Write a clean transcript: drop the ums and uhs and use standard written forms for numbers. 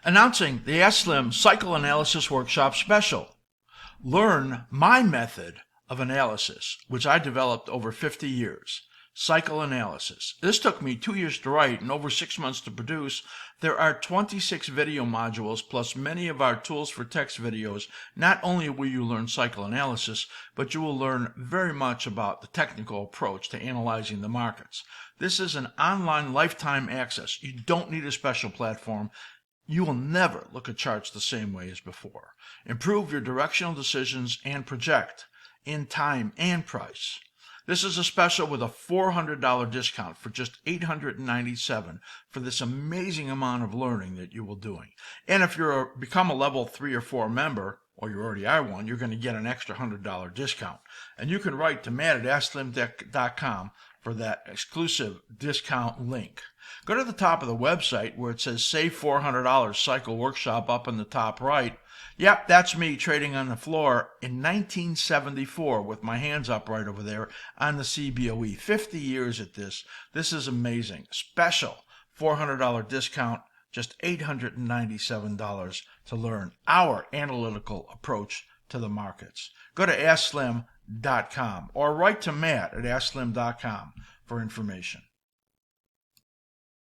Announcing the askSlim Cycle Analysis Workshop Special. Learn my method of analysis, which I developed over 50 years. Cycle analysis. This took me 2 years to write and over 6 months to produce. There are 26 video modules plus many of our tools for text videos. Not only will you learn cycle analysis, but you will learn very much about the technical approach to analyzing the markets. This is an online lifetime access. You don't need a special platform. You will never look at charts the same way as before. Improve your directional decisions and project in time and price. This is a special with a $400 discount for just $897 for this amazing amount of learning that you will be doing. And if you're become a level 3 or 4 member, or you already are one, you're going to get an extra $100 discount. And you can write to Matt at askSlim.com for that exclusive discount link. Go to the top of the website where it says Save $400 Cycle Workshop up in the top right. Yep, that's me trading on the floor in 1974 with my hands up right over there on the CBOE. 50 years at this. This is amazing. Special $400 discount, just $897 to learn our analytical approach to the markets. Go to askSlim.com or write to Matt at askSlim.com for information.